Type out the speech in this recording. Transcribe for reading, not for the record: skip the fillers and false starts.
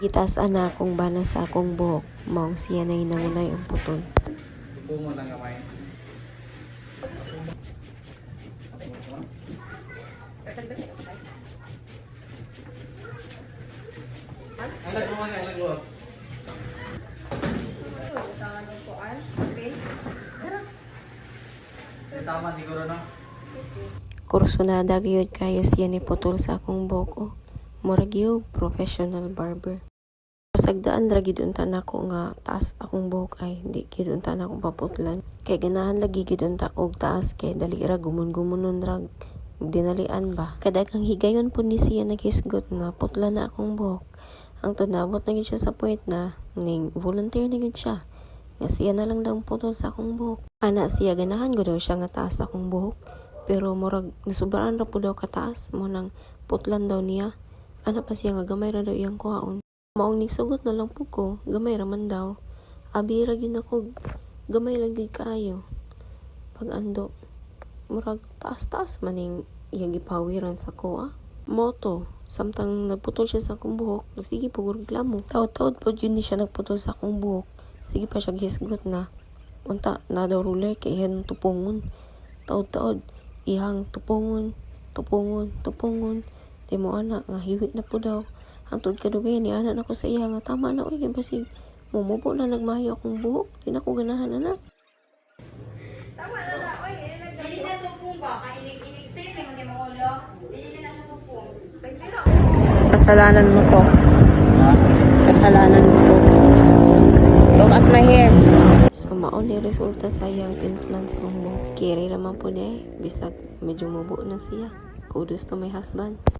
Gitas ana akong bana sa akong buhok, maong siya na inangunay ang putol. Subo mo ng kamay. Ay, nagluwa nga, nagluwa. Tama siguro, no? Kursunada gyud kayo siya ni putol sa akong buhok. Oh. Murag gyud professional barber. Pasagdaan ra gid unta nako nga taas akong buhok ay di gid unta nako paputlan. Kay ganahan lagi gid unta og taas kay dali ra gumun-gumunon ra dinalian ba. Kadagang higayon pud ni siya naghisgot nga putlan na akong buhok. Ang tunabot na gid siya sa point na ning volunteer na gid siya. Nga siya na lang daw putol sa akong buhok. Ana siya ganahan ko daw siya nga taas akong buhok. Pero murag nasubraan ra pud daw kataas mo nang putlan daw niya. Ana pa siya nga gamay ra daw iyang kuhaon. Maong nisugot na lang po ko, gamay raman daw. Abi ra gyud ako, gamay lang gid kaayo. Pag ando, murag taas-taas maning iyang gipawiran sa ko Moto, samtang nagputol siya sa akong buhok, sige po reklamo. Taod-taod po yun ni siya nagputol sa akong buhok. Sige pa siya hisgot na. Unta, na daw ruler kay ihang tupungon. Taod-taod, ihang tupungon. Di mo anak, nga hiwi na po daw. Hangtod kadugay ni anak ako sa iya nga tama na oy basig mumubo na nagmayo akong buhok di na ko ganahan anak. Tama na na oy dili na tupong ba kay inig stay kay mga maulo dili na sa tupong. Pero Kasalanan mo to. Kasalanan mo to. Look at my hair. So maon ni resulta sa iyang implant sa akong buhok. Kiri raman po niya bisag medyo mubo na siya. Kudos to my husband.